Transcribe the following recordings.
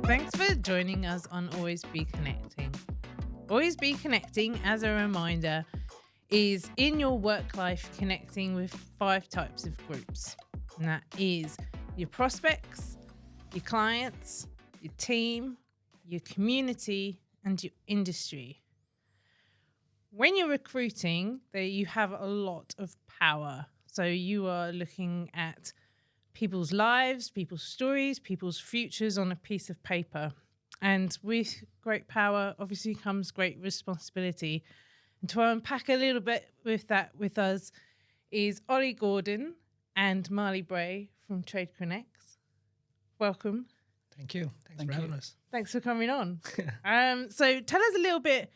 Thanks for joining us on Always Be Connecting. Always Be Connecting, as a reminder, is in your work life connecting with 5 types of groups. And that is your prospects, your clients, your team, your community, and your industry. When you're recruiting, you have a lot of power. So you are looking at people's lives, people's stories, people's futures on a piece of paper. And with great power, obviously, comes great responsibility. And to unpack a little bit with that with us is Ollie Gordon and Marlee Bray from TradeConnex. Welcome. Thank you. Thanks for having us. Thanks for coming on. So tell us a little bit.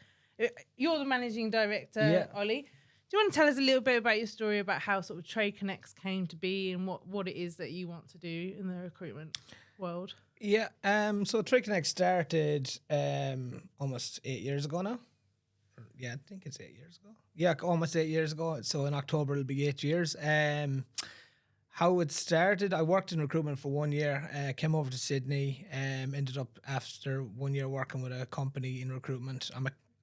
You're the managing director, Ollie. Do you want to tell us a little bit about your story about how sort of TradeConnex came to be and what it is that you want to do in the recruitment world? Yeah. So TradeConnex started almost 8 years ago now. Yeah, I think it's 8 years ago. Yeah, almost 8 years ago. So in October it'll be 8 years. How it started, I worked in recruitment for 1 year, came over to Sydney, ended up after 1 year working with a company in recruitment.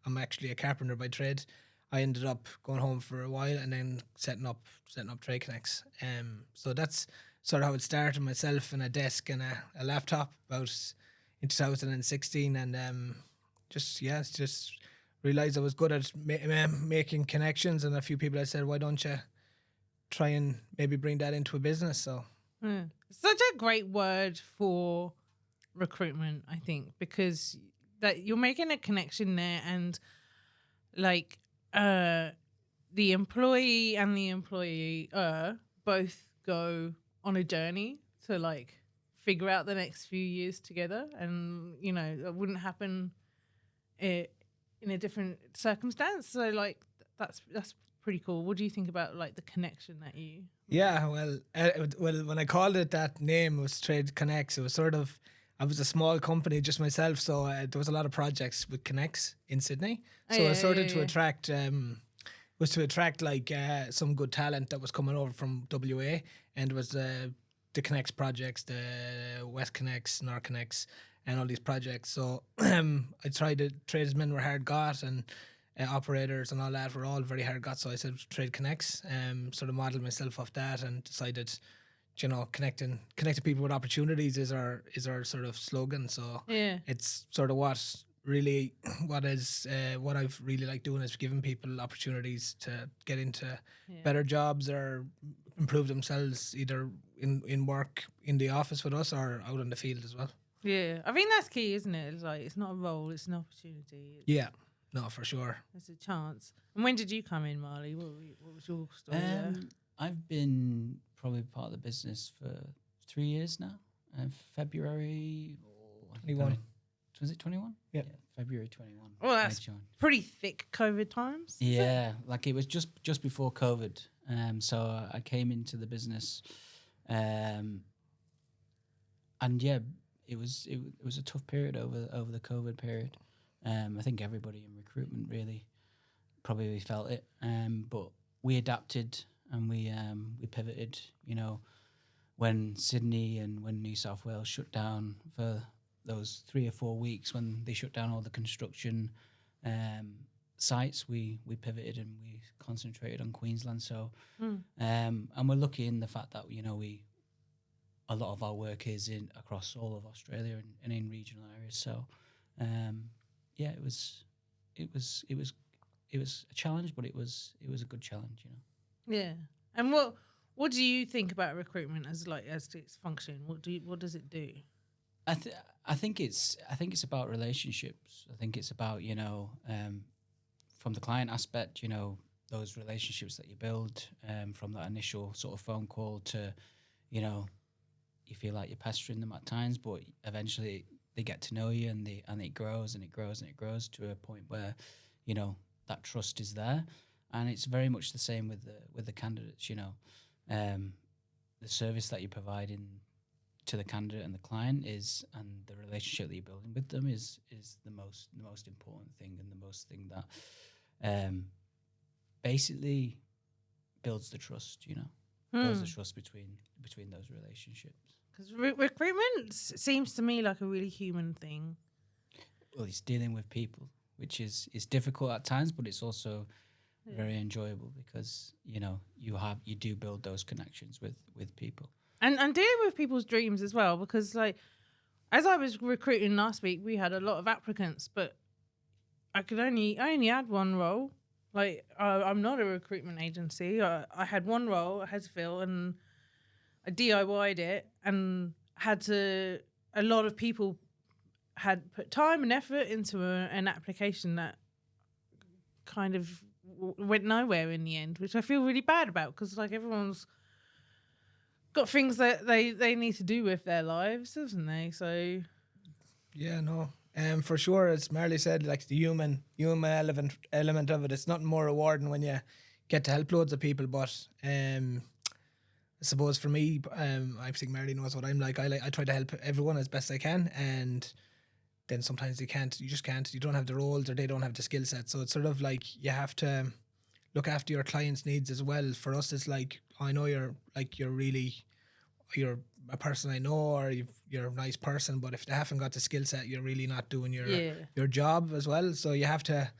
I'm actually a carpenter by trade. I ended up going home for a while and then setting up TradeConnex. So that's sort of how it started, myself and a desk and a laptop about in 2016, and just realised I was good at making connections, and a few people had said, why don't you try and maybe bring that into a business? So such a great word for recruitment, I think, because that you're making a connection there, and like the employee and the employer both go on a journey to like figure out the next few years together, and you know it wouldn't happen in a different circumstance. So like that's pretty cool. What do you think about like the connection that you? Yeah, well, when I called it that name, it was TradeConnex. It was sort of, I was a small company, just myself, so there was a lot of projects with Connex in Sydney. So it was sort of to attract, like some good talent that was coming over from WA, and it was the Connex projects, the West Connex, North Connex, and all these projects. So I tried to, tradesmen were hard got, and operators and all that were all very hard got. So I said TradeConnex, sort of modeled myself off that and decided, you know, connecting people with opportunities is our sort of slogan. So it's sort of what I've really liked doing is giving people opportunities to get into better jobs or improve themselves, either in work in the office with us or out in the field as well. Yeah, I think that's key, isn't it? It's like it's not a role, it's an opportunity. No, for sure. It's a chance. And when did you come in, Marlee? What was your story there? I've been probably part of the business for 3 years now. February 21. Was it 21? Yeah, February 21. Well, that's pretty thick COVID times. Yeah, like it was just before COVID. So I came into the business, and yeah, it was a tough period over the COVID period. I think everybody in recruitment really probably felt it, but we adapted and we pivoted. You know, when Sydney and when New South Wales shut down for those 3 or 4 weeks, when they shut down all the construction sites, we pivoted and we concentrated on Queensland. So, and we're lucky in the fact that, you know, a lot of our work is across all of Australia and in regional areas. So, yeah, it was a challenge, but it was a good challenge, you know. Yeah. And what do you think about recruitment as its function? What does it do? I think it's about relationships. I think it's about, you know, from the client aspect, you know, those relationships that you build from that initial sort of phone call to, you know, you feel like you're pestering them at times, but eventually they get to know you, and it grows and it grows and it grows to a point where, you know, that trust is there. And it's very much the same with the candidates, you know. The service that you're providing to the candidate and the client and the relationship that you're building with them is the most important thing, and the most thing that basically builds the trust, you know. builds the trust between those relationships. Because recruitment seems to me like a really human thing. Well, it's dealing with people, which is difficult at times, but it's also very enjoyable because you do build those connections with people. And dealing with people's dreams as well, because like as I was recruiting last week, we had a lot of applicants, but I only had one role. Like I'm not a recruitment agency. I had one role I had to fill, and I DIY'd it, and a lot of people had put time and effort into an application that kind of went nowhere in the end, which I feel really bad about because like everyone's got things that they need to do with their lives, haven't they? So yeah, no. For sure, as Marlee said, like the human element of it, it's nothing more rewarding when you get to help loads of people. But I suppose for me, I think Marlee knows what I'm like. I try to help everyone as best I can, and then sometimes you just can't. You don't have the roles, or they don't have the skill set. So it's sort of like you have to look after your clients' needs as well. For us, it's like I know you're a person I know, or you're a nice person, but if they haven't got the skill set, you're really not doing your job as well. So you have to.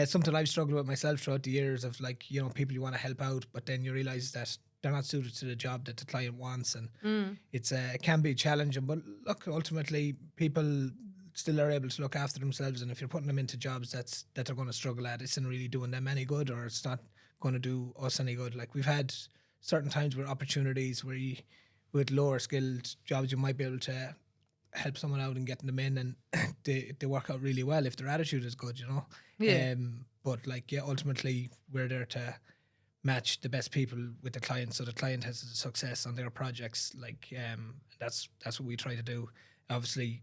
Something I've struggled with myself throughout the years of like people you want to help out, but then you realise that they're not suited to the job that the client wants, and it can be challenging. But look, ultimately, people still are able to look after themselves, and if you're putting them into jobs that they're going to struggle at, it's not really doing them any good, or it's not going to do us any good. Like we've had certain times where opportunities where with lower skilled jobs, you might be able to help someone out and getting them in, and they work out really well if their attitude is good, Yeah. But like, yeah, ultimately we're there to match the best people with the client, so the client has success on their projects. Like, that's what we try to do. Obviously,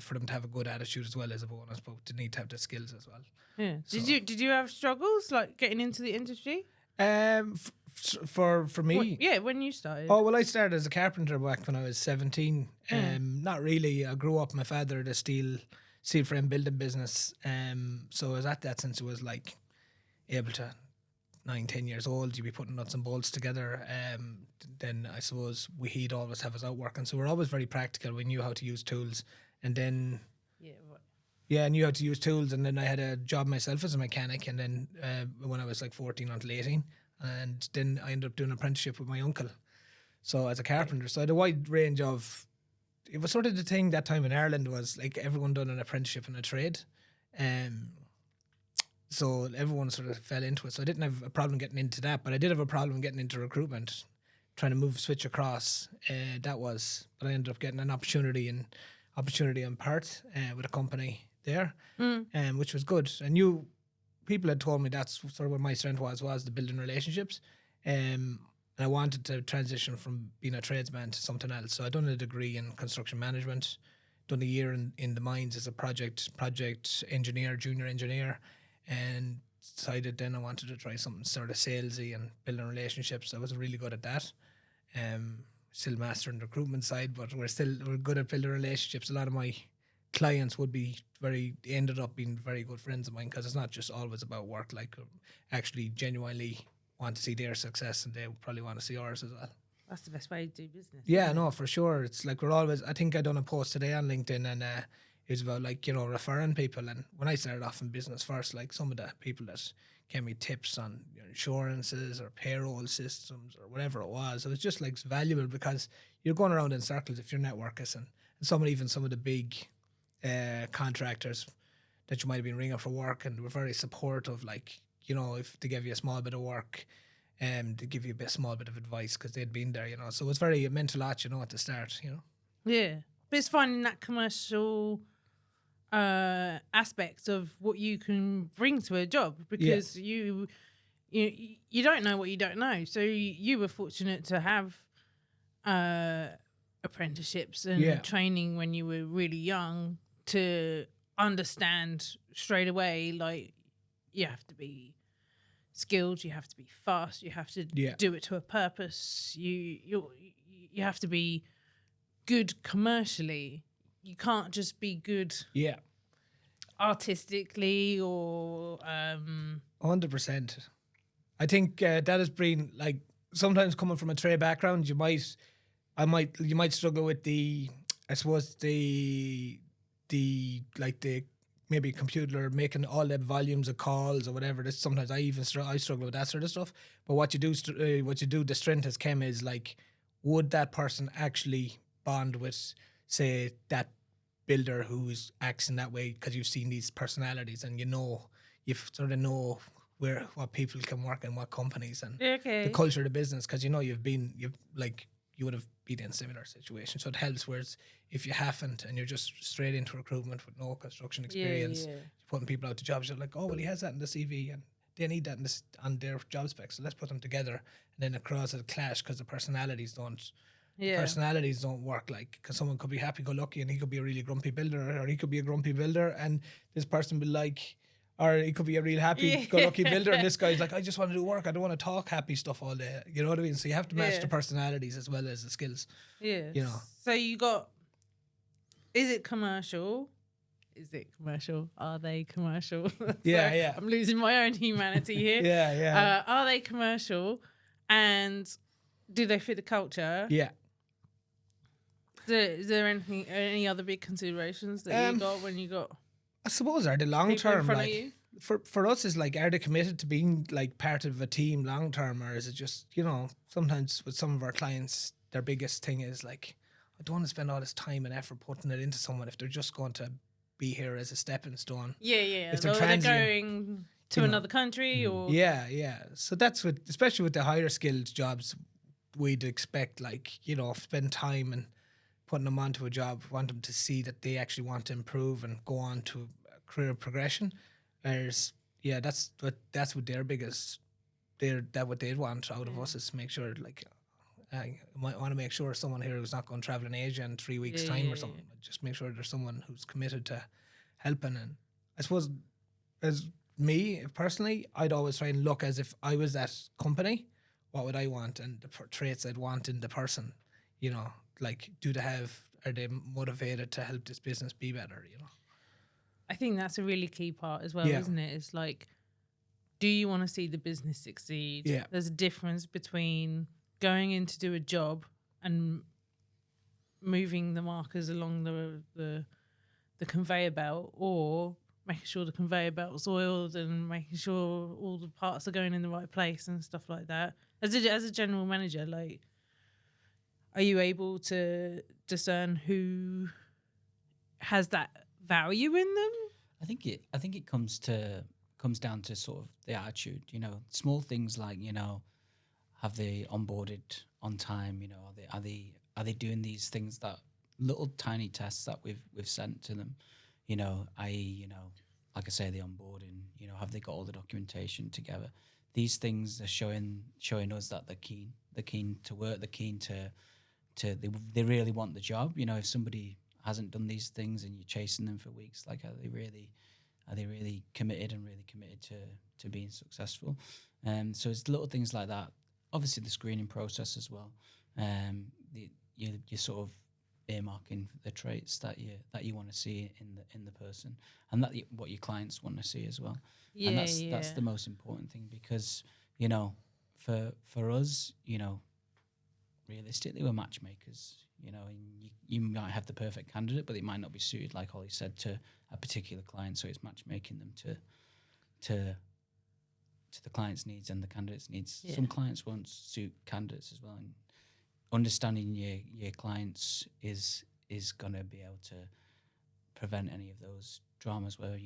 for them to have a good attitude as well as a bonus, but they need to have the skills as well. Yeah. So, Did you have struggles like getting into the industry? For me, when you started. Oh, well, I started as a carpenter back when I was 17. Not really. I grew up, my father had a steel frame building business. So I was at that since I was like able to 9-10 years old. You'd be putting nuts and bolts together. Then I suppose he'd always have us out working. So we're always very practical. We knew how to use tools. And then I knew how to use tools, and then I had a job myself as a mechanic, and then when I was like 14 until 18, and then I ended up doing an apprenticeship with my uncle, so as a carpenter. So I had a wide range of, it was sort of the thing that time in Ireland was like everyone done an apprenticeship in a trade, so everyone sort of fell into it. So I didn't have a problem getting into that, but I did have a problem getting into recruitment, trying to switch across. But I ended up getting an opportunity in Perth with a company there, which was good. And people had told me that's sort of what my strength was the building relationships. And I wanted to transition from being a tradesman to something else. So I done a degree in construction management, done a year in the mines as a project engineer, junior engineer, and decided then I wanted to try something sort of salesy and building relationships. I wasn't really good at that. Still mastering the recruitment side, but we're good at building relationships. A lot of my clients ended up being very good friends of mine, because it's not just always about work. Like, actually genuinely want to see their success, and they probably want to see ours as well. That's the best way to do business. Yeah, no, for sure. It's like I think I done a post today on LinkedIn, and it was about like, referring people. And when I started off in business first, like some of the people that gave me tips on insurances or payroll systems or whatever it was just like valuable, because you're going around in circles if you're networking, and some of the big contractors that you might have been ringing for work, and were very supportive. Like, if they give you a small bit of work, they give you a small bit of advice because they'd been there. So it was it meant a lot, at the start. Yeah, but it's finding that commercial aspect of what you can bring to a job, because you don't know what you don't know. So you were fortunate to have apprenticeships and training when you were really young to understand straight away, like, you have to be skilled, you have to be fast, you have to do it to a purpose, you have to be good commercially. You can't just be good artistically or 100%. I think that has been like sometimes coming from a trade background, you might struggle with I suppose the maybe computer making all the volumes of calls or whatever. That's sometimes I struggle with that sort of stuff. But what you do, the strength as Chem is like, would that person actually bond with, say, that builder who's acts in that way, because you've seen these personalities and you sort of know what people can work in what companies and the culture of the business, because you would have been in similar situations, so it helps. Whereas if you haven't and you're just straight into recruitment with no construction experience, you're putting people out to jobs, you're like, oh well, he has that in the CV and they need that on their job specs, so let's put them together, and then it causes a clash because the personalities don't work. Like, because someone could be happy-go-lucky and he could be a really grumpy builder, or he could be a grumpy builder and this person will like, or he could be a real happy-go-lucky builder and this guy's like, I just want to do work, I don't want to talk happy stuff all day. You know what I mean? So you have to match the personalities as well as the skills. Yeah. You know. So you got, is it commercial? Are they commercial? Yeah. I'm losing my own humanity here. Yeah. Are they commercial? And do they fit the culture? Yeah. Is there any other big considerations that you got when you got? I suppose are the long term, like for us is like, are they committed to being like part of a team long term, or is it just, sometimes with some of our clients, their biggest thing is like, I don't want to spend all this time and effort putting it into someone if they're just going to be here as a stepping stone. Yeah. If they're going to another country or yeah. So that's especially with the higher skilled jobs, we'd expect spend time and putting them onto a job, want them to see that they actually want to improve and go on to career progression. Whereas, that's what their biggest, what they'd want out of us is to make sure, I might want to make sure someone here who's not going to travel in Asia in 3 weeks' time or something. Just make sure there's someone who's committed to helping. And I suppose, as me personally, I'd always try and look as if I was that company, what would I want, and the traits I'd want in the person. Are they motivated to help this business be better? I think that's a really key part as well, isn't it? It's like, do you want to see the business succeed? Yeah. There's a difference between going in to do a job and moving the markers along the conveyor belt, or making sure the conveyor belt's oiled and making sure all the parts are going in the right place and stuff like that. As a general manager, like, are you able to discern who has that value in them? I think it comes down to sort of the attitude. Small things like, have they onboarded on time? Are they doing these things, that little tiny tests that we've sent to them? Like I say, the onboarding. Have they got all the documentation together? These things are showing us that they're keen to work. They're keen to they really want the job. If somebody hasn't done these things and you're chasing them for weeks, like, are they really committed to being successful? So it's little things like that. Obviously the screening process as well. You're sort of earmarking the traits that you want to see in the person, and what your clients want to see as well. Yeah, and that's the most important thing, because for us, realistically, we're matchmakers. And you might have the perfect candidate, but it might not be suited, like Ollie said, to a particular client. So it's matchmaking them to the client's needs and the candidate's needs. Some clients won't suit candidates as well, and understanding your clients is going to be able to prevent any of those dramas where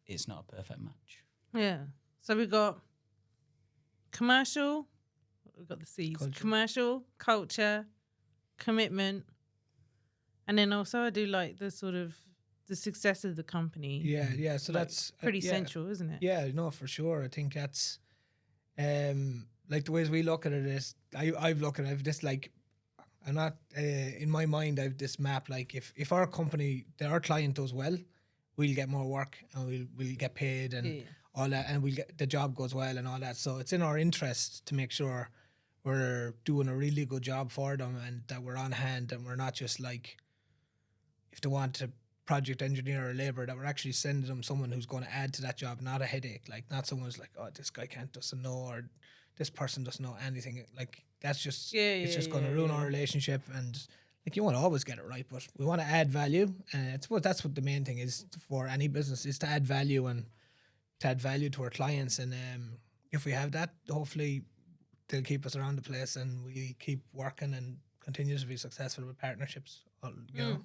it's not a perfect match. Yeah. So we've got commercial. We've got the C's. Commercial, culture, commitment, and then also I do like the sort of the success of the company. Yeah. So that's pretty central, isn't it? Yeah, no, for sure. I think that's like the ways we look at it is, I've just like, I'm not in my mind, I've this map, like if our company, our client does well, we'll get more work and we'll get paid and all that, and we'll get the job goes well and all that. So it's in our interest to make sure we're doing a really good job for them and that we're on hand, and we're not just like, if they want to project engineer or labor, that we're actually sending them someone who's going to add to that job, not a headache. Like, not someone who's like, oh, this guy doesn't know, or this person doesn't know anything. Like that's just it's just going to ruin our relationship. And like you won't always get it right, but we want to add value. And that's what the main thing is for any business, is to add value and to add value to our clients. And if we have that, hopefully they'll keep us around the place, and we keep working and continue to be successful with partnerships. You know.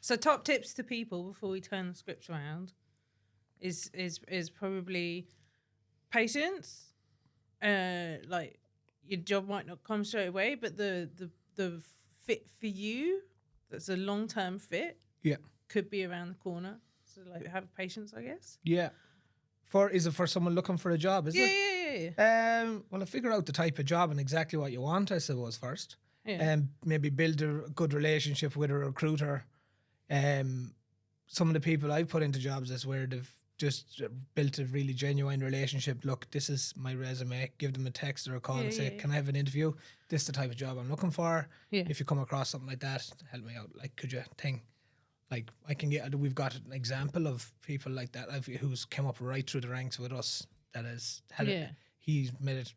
So top tips to people before we turn the script around is probably patience. Like your job might not come straight away, but the fit for you, that's a long-term fit, could be around the corner. So like have patience, I guess. Yeah. Is it for someone looking for a job, is it? Yeah. Well, I figure out the type of job and exactly what you want, I suppose, first. Yeah. Maybe build a good relationship with a recruiter. Some of the people I've put into jobs is where they've just built a really genuine relationship. Look, this is my resume. Give them a text or a call and say, can I have an interview? This is the type of job I'm looking for. Yeah. If you come across something like that, help me out. Like, could you think? Like, we've got an example of people like that who's come up right through the ranks with us. That has had it. He's made it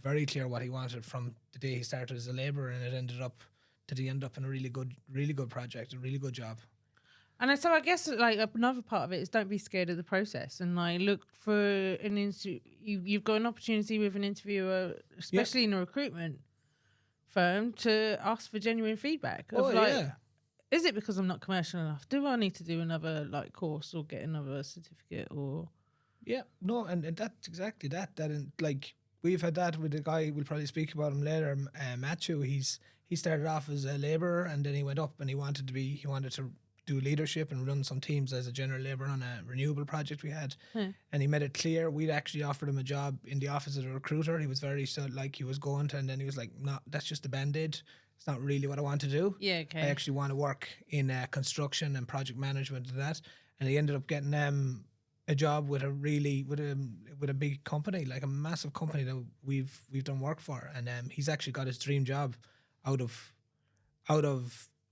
very clear what he wanted from the day he started as a labourer, and it ended up in a really good project, a really good job. And so I guess like another part of it is don't be scared of the process, and like look for an interview. You've got an opportunity with an interviewer, especially in a recruitment firm, to ask for genuine feedback. Is it because I'm not commercial enough? Do I need to do another like course or get another certificate or? Yeah, no, and that's exactly that. Like we've had that with a guy. We'll probably speak about him later. Matthew. He started off as a labourer, and then he went up and he wanted to do leadership and run some teams as a general labourer on a renewable project we had. And he made it clear we'd actually offered him a job in the office as a recruiter. He was very like he was going to, and then he was like, no, that's just a band-aid. It's not really what I want to do. Yeah, okay. I actually want to work in construction and project management and that. And he ended up getting a job with a big company, like a massive company that we've done work for. And he's actually got his dream job out of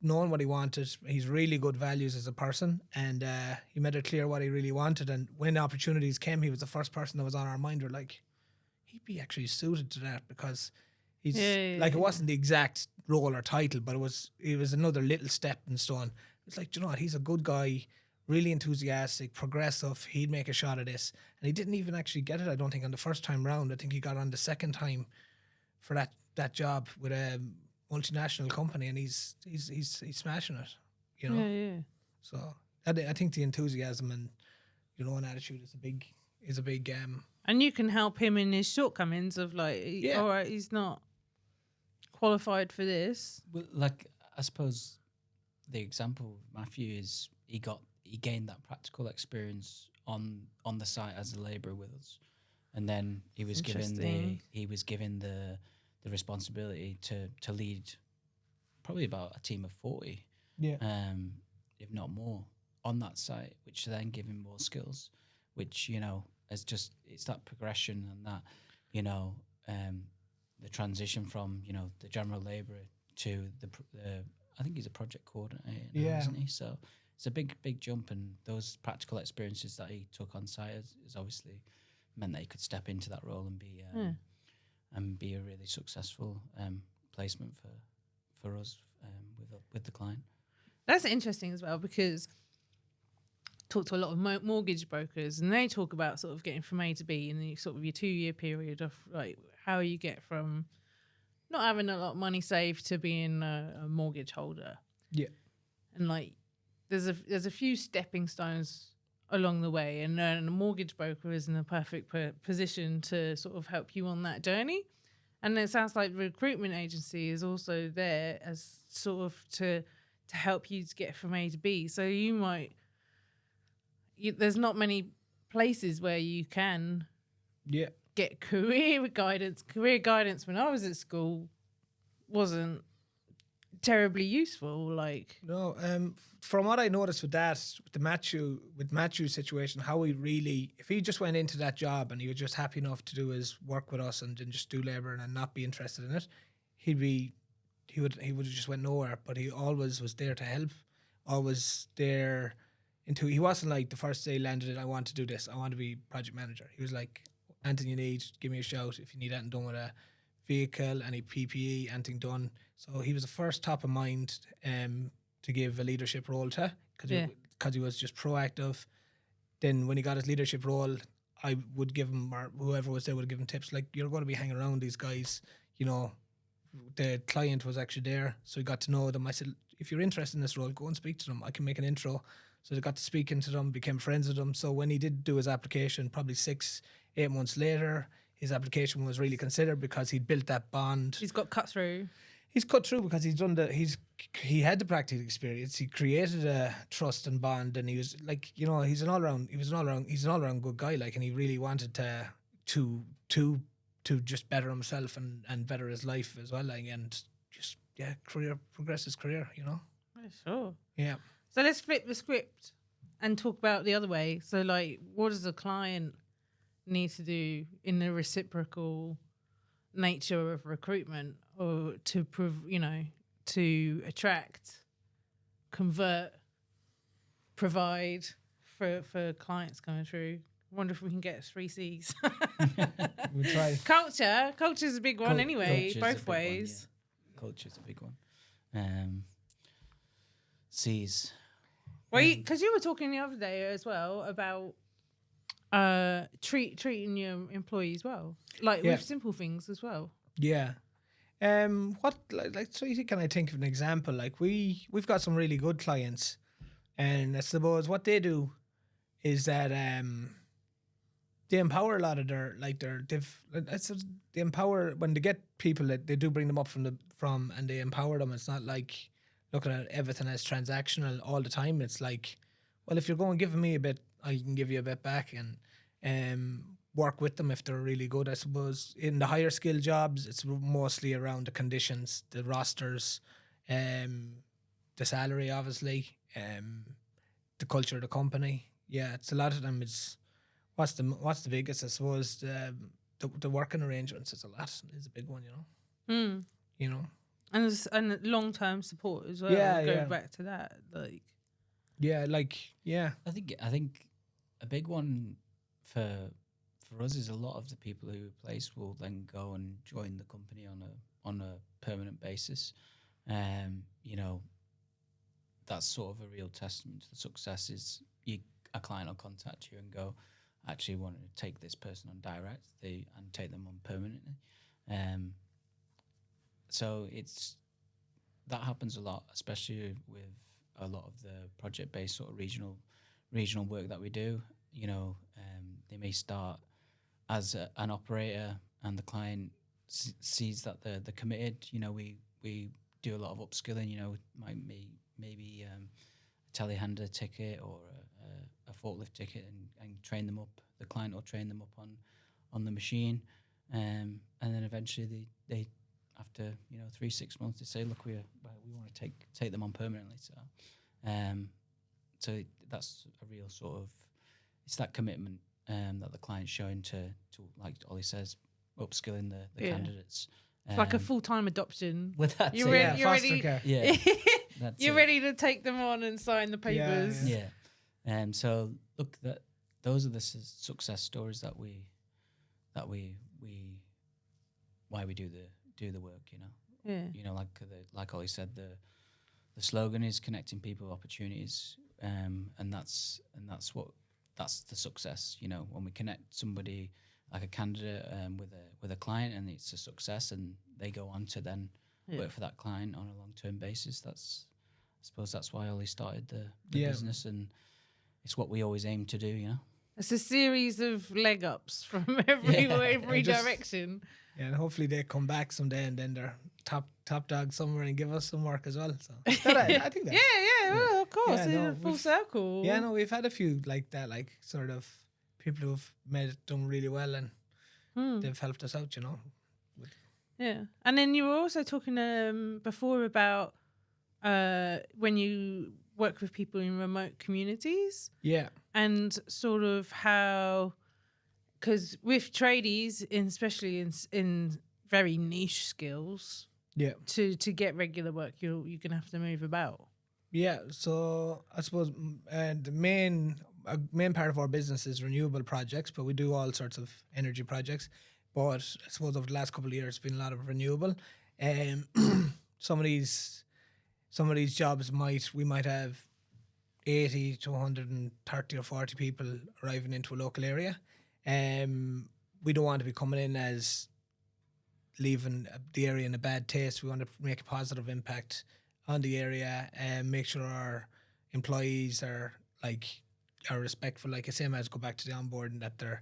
knowing what he wanted. He's really good values as a person, and he made it clear what he really wanted. And when opportunities came, he was the first person that was on our mind. We're like, he'd be actually suited to that, because he's it wasn't the exact role or title, but it was another little stepping stone. It's like, you know what, he's a good guy, really enthusiastic, progressive. He'd make a shot at this, and he didn't even actually get it, I don't think, on the first time round. I think he got on the second time for that job with a multinational company, and he's smashing it, you know. Yeah. So I think the enthusiasm and an attitude is a big and you can help him in his shortcomings of like, all right, he's not qualified for this. Well, like I suppose the example of Matthew is he gained that practical experience on the site as a labourer with us, and then he was given the responsibility to lead probably about a team of 40, if not more, on that site, which then give him more skills, which it's that progression and that the transition from the general labourer to the I think he's a project coordinator now, isn't he? So it's a big jump, and those practical experiences that he took on site has obviously meant that he could step into that role and be a really successful placement for us with the client. That's interesting as well, because I talk to a lot of mortgage brokers, and they talk about sort of getting from A to B in the sort of your 2-year period of like how you get from not having a lot of money saved to being a mortgage holder. Yeah, and like there's a few stepping stones along the way, and a mortgage broker is in a perfect position to sort of help you on that journey. And it sounds like the recruitment agency is also there as sort of to help you to get from A to B. So there's not many places where you can get career guidance. Career guidance when I was at school wasn't terribly useful. Like, no, from what I noticed with the Matthew's situation, how if he just went into that job and he was just happy enough to do his work with us and then just do labour and not be interested in it, he would have just went nowhere. But he always was there to help, always there. He wasn't like the first day he landed it, I want to do this, I want to be project manager. He was like, anything you need, give me a shout. If you need anything done with a vehicle, any PPE, anything done. So he was the first top of mind to give a leadership role to, because he was just proactive. Then when he got his leadership role, I would give him, or whoever was there would give him tips like, you're going to be hanging around these guys, you know. The client was actually there, so he got to know them. I said, if you're interested in this role, go and speak to them. I can make an intro. So they got to speak into them, became friends with them. So when he did do his application, probably 6-8 months later, his application was really considered because he'd built that bond. He's got cut through. He's cut through because he had the practical experience. He created a trust and bond, and he was like, you know, he's an all round good guy, like, and he really wanted to just better himself and better his life as well, like, and just progress his career, you know. Yeah, sure. Yeah. So let's flip the script and talk about the other way. So, like, what does the client need to do in the reciprocal nature of recruitment, or to to attract, convert, provide for clients coming through? I wonder if we can get 3 C's. We try. Culture's a big one anyway, both ways. Culture's a big one. C's. Well, because you were talking the other day as well about treating your employees well, like with simple things as well. Yeah. What so can I think of an example? Like we've got some really good clients, and I suppose what they do is that they empower a lot of they empower when they get people, that they do bring them up from and they empower them. It's not like looking at everything as transactional all the time. It's like, well, if you're going giving me a bit, I can give you a bit back, and work with them if they're really good. I suppose in the higher skill jobs, it's mostly around the conditions, the rosters, the salary, obviously, the culture of the company. Yeah, it's a lot of them. It's what's the biggest? I suppose the working arrangements is a big one. You know. You know. And long term support as well. Go back to that, like. I think a big one for us is a lot of the people who replace will then go and join the company on a permanent basis. You know, that's sort of a real testament to the success. Is a client will contact you and go, I actually want to take this person on direct, and take them on permanently. So that happens a lot, especially with a lot of the project-based sort of regional work that we do. You know, they may start as an operator, and the client sees that they're committed. You know, we do a lot of upskilling. You know, maybe a telehandler ticket or a forklift ticket, and train them up. The client will train them up on the machine, and then eventually they after 3-6 months they say, look, we want to take them on permanently. So that's a real sort of, it's that commitment that the client's showing to like Ollie says, upskilling the candidates. It's like a full-time adoption. With that, you're foster care. Yeah, you're ready to take them on and sign the papers. Yeah. So look, those are the success stories that we why we do the work. You know. Yeah. You know, like Ollie said, the slogan is connecting people with opportunities, and that's the success. You know, when we connect somebody like a candidate with a client, and it's a success, and they go on to then work for that client on a long-term basis. I suppose that's why Ollie started the business, and it's what we always aim to do. You know, it's a series of leg ups from every direction. Yeah, and hopefully they come back someday, and then they're top dog somewhere and give us some work as well. So I think that. Well, of course, full circle. Yeah, no, we've had a few like that, like sort of people who've done really well, and they've helped us out, you know. Yeah, and then you were also talking before about when you work with people in remote communities. Yeah, and sort of how. Because with tradies, especially in very niche skills, to get regular work, you're gonna have to move about. Yeah, so I suppose the main a main part of our business is renewable projects, but we do all sorts of energy projects. But I suppose over the last couple of years, it's been a lot of renewable. Some of these jobs we might have 80 to 130 or 40 people arriving into a local area. We don't want to be coming in as leaving the area in a bad taste. We want to make a positive impact on the area and make sure our employees are respectful. Like I say, as go back to the onboarding, that they're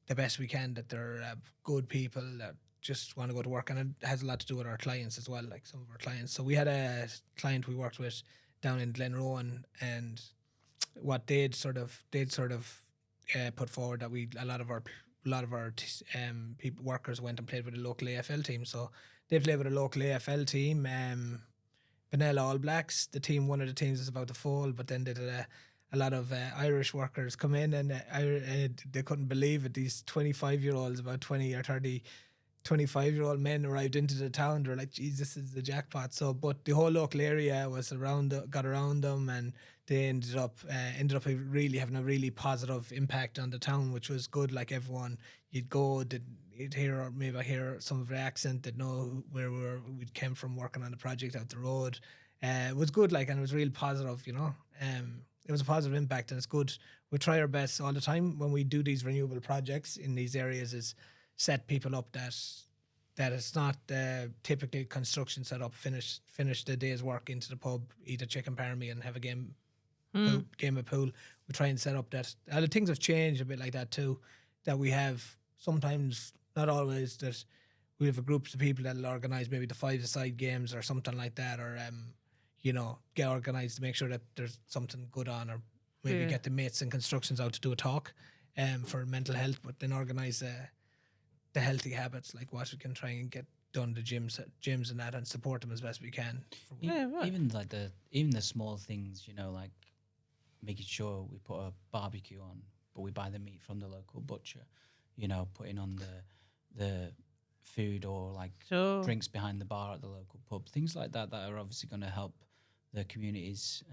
the best we can, that they're good people that just want to go to work, and it has a lot to do with our clients as well, like some of our clients. So we had a client we worked with down in Glenrowan, and what they'd sort of put forward that a lot of our people workers went and played with a local AFL team. So they played with a local AFL team, Benalla All Blacks. The team, one of the teams is about to fold, but then they did a lot of Irish workers come in, and they couldn't believe it. These 25-year-olds, about 20 or 30 25-year-old men arrived into the town. They're like, "Geez, this is the jackpot." So, but the whole local area was got around them, and they ended up really having a really positive impact on the town, which was good. Like everyone, you'd hear some of the accent, they'd know where we came from working on the project out the road. It was good, and it was real positive, It was a positive impact, and it's good. We try our best all the time when we do these renewable projects in these areas is set people up that it's not the typical construction setup. Finish the day's work, into the pub, eat a chicken parmy, and have a game of pool. We try and set up that. Things have changed a bit like that too. That we have sometimes, not always, that we have a group of people that'll organise maybe the 5-a-side games or something like that, or get organised to make sure that there's something good on, or maybe get the mates and constructions out to do a talk for mental health, but then organise the healthy habits, like what we can try and get done, the gyms and that, and support them as best we can. Even the small things, like making sure we put a barbecue on, but we buy the meat from the local butcher, putting on the food, or drinks behind the bar at the local pub, things like that are obviously going to help the communities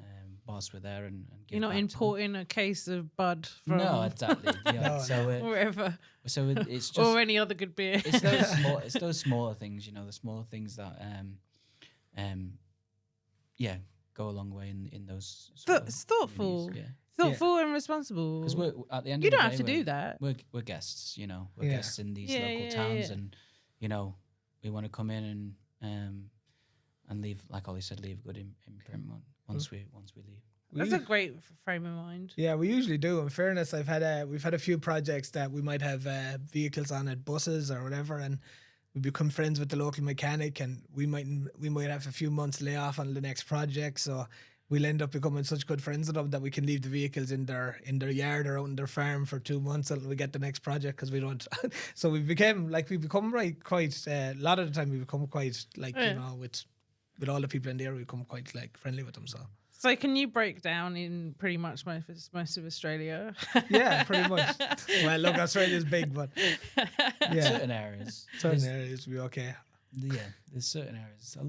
whilst we're there, and give you're not back to them. importing a case of Bud from No, exactly. Yeah. wherever, So it's just, or any other good beer. it's those smaller things, the smaller things that go a long way in those. It's thoughtful. Yeah. Thoughtful and responsible. Because we're at the end. You of the don't day, have to do that. We're guests, We're guests in these local towns, and we want to come in and leave, like Ollie said, leave a good imprint once we leave. That's a great frame of mind. Yeah, we usually do. In fairness, we've had a few projects that we might have vehicles on at buses or whatever, and we become friends with the local mechanic, and we might have a few months lay off on the next project, so we'll end up becoming such good friends with them that we can leave the vehicles in their yard or out in their farm for 2 months until we get the next project, because we don't. So we become quite a lot of the time we become quite with all the people in there, we become quite friendly with them. So can you break down in pretty much most of Australia? Yeah, pretty much. Well, look, Australia's big, but certain areas we okay. Yeah, there's certain areas. A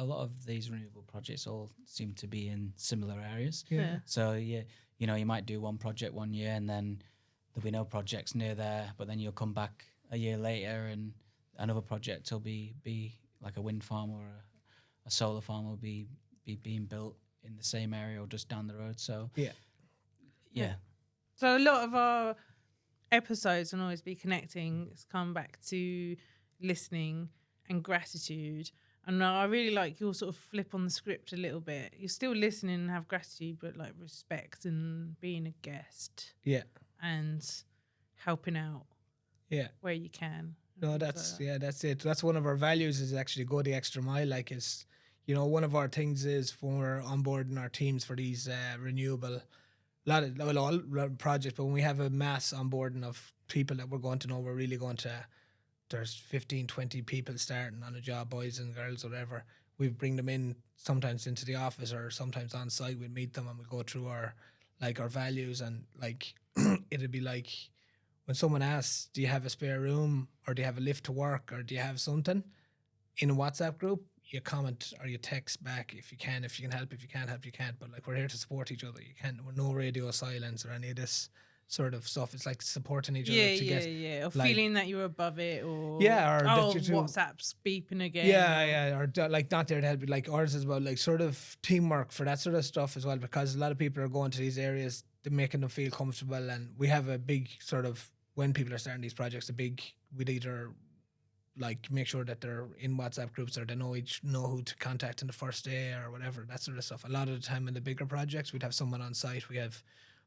lot of these renewable projects all seem to be in similar areas. Yeah. So you might do one project one year, and then there'll be no projects near there. But then you'll come back a year later, and another project will be like a wind farm or a solar farm will be being built in the same area or just down the road. So yeah. So a lot of our episodes on Always Be Connecting has come back to listening and gratitude. And I really like your sort of flip on the script a little bit. You're still listening and have gratitude, but respect and being a guest. Yeah. And helping out. Yeah. Where you can. No, that's it. That's one of our values, is actually go the extra mile. One of our things is when we're onboarding our teams for these renewable, all projects, but when we have a mass onboarding of people that we're going to know, we're really going to, there's 15, 20 people starting on a job, boys and girls, whatever. We bring them in sometimes into the office, or sometimes on site. We'd meet them and we go through our values, and it'd be like when someone asks, do you have a spare room, or do you have a lift to work, or do you have something in a WhatsApp group? you comment or you text back if you can help. If you can't help, you can't. But like, we're here to support each other. We're no radio silence or any of this sort of stuff. It's like supporting each other to get or like, feeling that you're above it, or or that you're WhatsApp's beeping again. Or like not there to help you. Like ours is about like sort of teamwork for that sort of stuff as well, because a lot of people are going to these areas to making them feel comfortable, and we have a big sort of, when people are starting these projects, we'd either like make sure that they're in WhatsApp groups or they know who to contact in the first day or whatever, that sort of stuff. A lot of the time in the bigger projects, we'd have someone on site. We have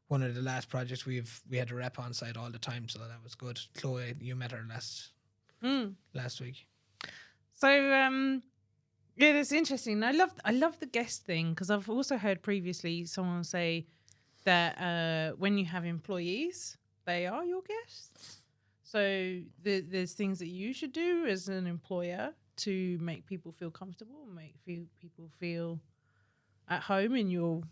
one of the last projects we had a rep on site all the time, so that was good. Chloe, you met her last week. So yeah, that's interesting. I love the guest thing, because I've also heard previously someone say that when you have employees, they are your guests. So there's things that you should do as an employer to make people feel comfortable, make people feel at home in your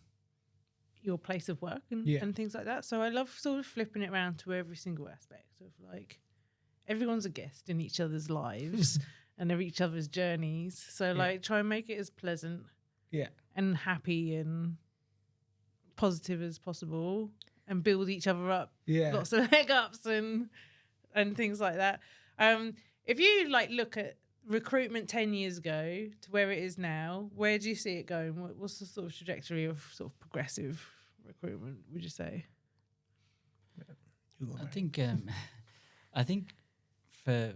place of work and things like that. So I love sort of flipping it around to every single aspect of like, everyone's a guest in each other's lives and of each other's journeys. So like, try and make it as pleasant and happy and positive as possible, and build each other up. Lots of leg ups and things like that. If you like look at recruitment 10 years ago to where it is now, where do you see it going? What's the sort of trajectory of sort of progressive recruitment, would you say? I think for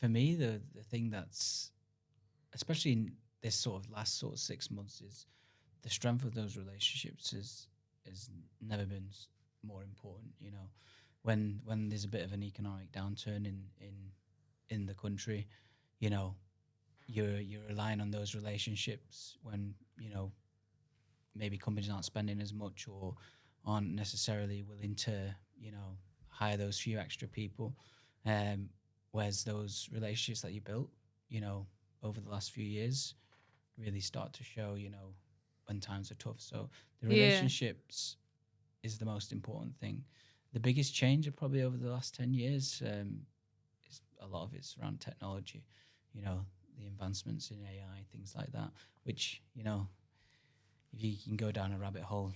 me, the thing that's, especially in this sort of last sort of 6 months, is the strength of those relationships has never been more important. You know, when there's a bit of an economic downturn in the country, you know, you're relying on those relationships when, you know, maybe companies aren't spending as much or aren't necessarily willing to, you know, hire those few extra people. Whereas those relationships that you built, you know, over the last few years really start to show, you know, when times are tough. So the relationships is the most important thing. The biggest change probably over the last 10 years is a lot of it's around technology, you know, the advancements in AI, things like that, which, you know, if you can go down a rabbit hole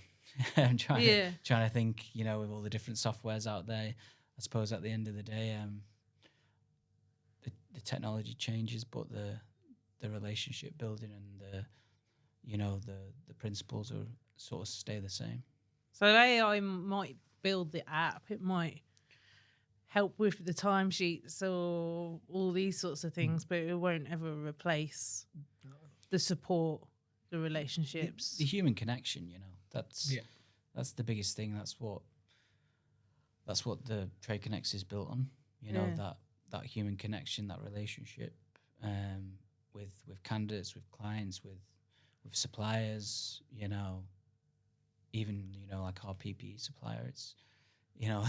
and trying to think, you know, with all the different softwares out there, I suppose at the end of the day, the technology changes, but the relationship building and the principles are sort of stay the same. So AI might build the app, it might help with the timesheets or all these sorts of things, but it won't ever replace the support, the relationships, the human connection. You know, that's the biggest thing. That's what the TradeConnex is built on. You know, that human connection, that relationship with candidates, with clients, with suppliers. You know, even, you know, like our PPE supplier, it's, you know,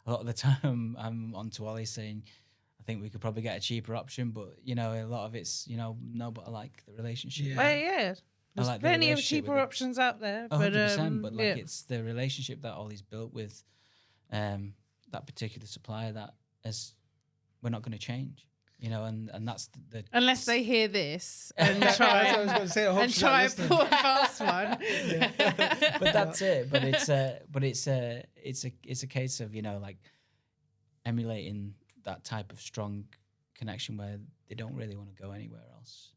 a lot of the time I'm on to Ollie saying, I think we could probably get a cheaper option, but, you know, a lot of it's, you know, no, but I like the relationship. There's like plenty of cheaper options out there. 100%, but like it's the relationship that Ollie's built with that particular supplier that we're not going to change. You know, and that's the unless they hear this and try and pull a fast one. But that's it. But it's a case of, you know, like emulating that type of strong connection where they don't really want to go anywhere else.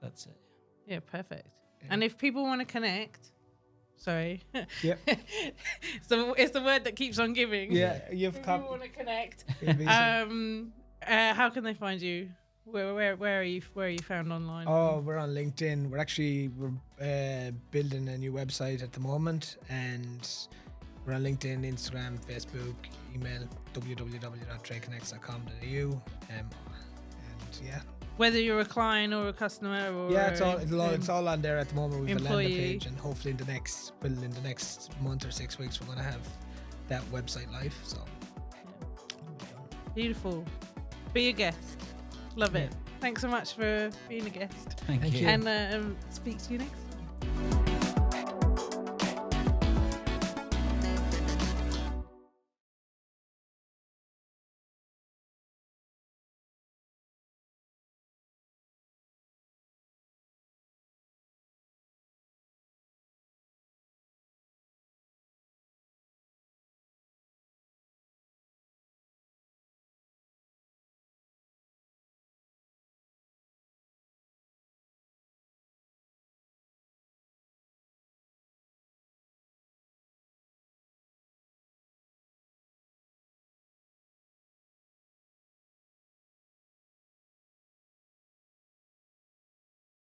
That's it. Yeah, perfect. Yeah. And if people want to connect, sorry. Yep. So it's the word that keeps on giving. Yeah, if people want to connect. How can they find you? Where are you found online? Oh, we're on LinkedIn. We're building a new website at the moment, and we're on LinkedIn, Instagram, Facebook, email www.tradeconnex.com.au, and yeah. Whether you're a client or a customer or it's all on there at the moment. We've a landing page, and hopefully in the next month or 6 weeks we're going to have that website live. So beautiful. Be a guest. Love it. Thanks so much for being a guest. Thank you. And speak to you next time.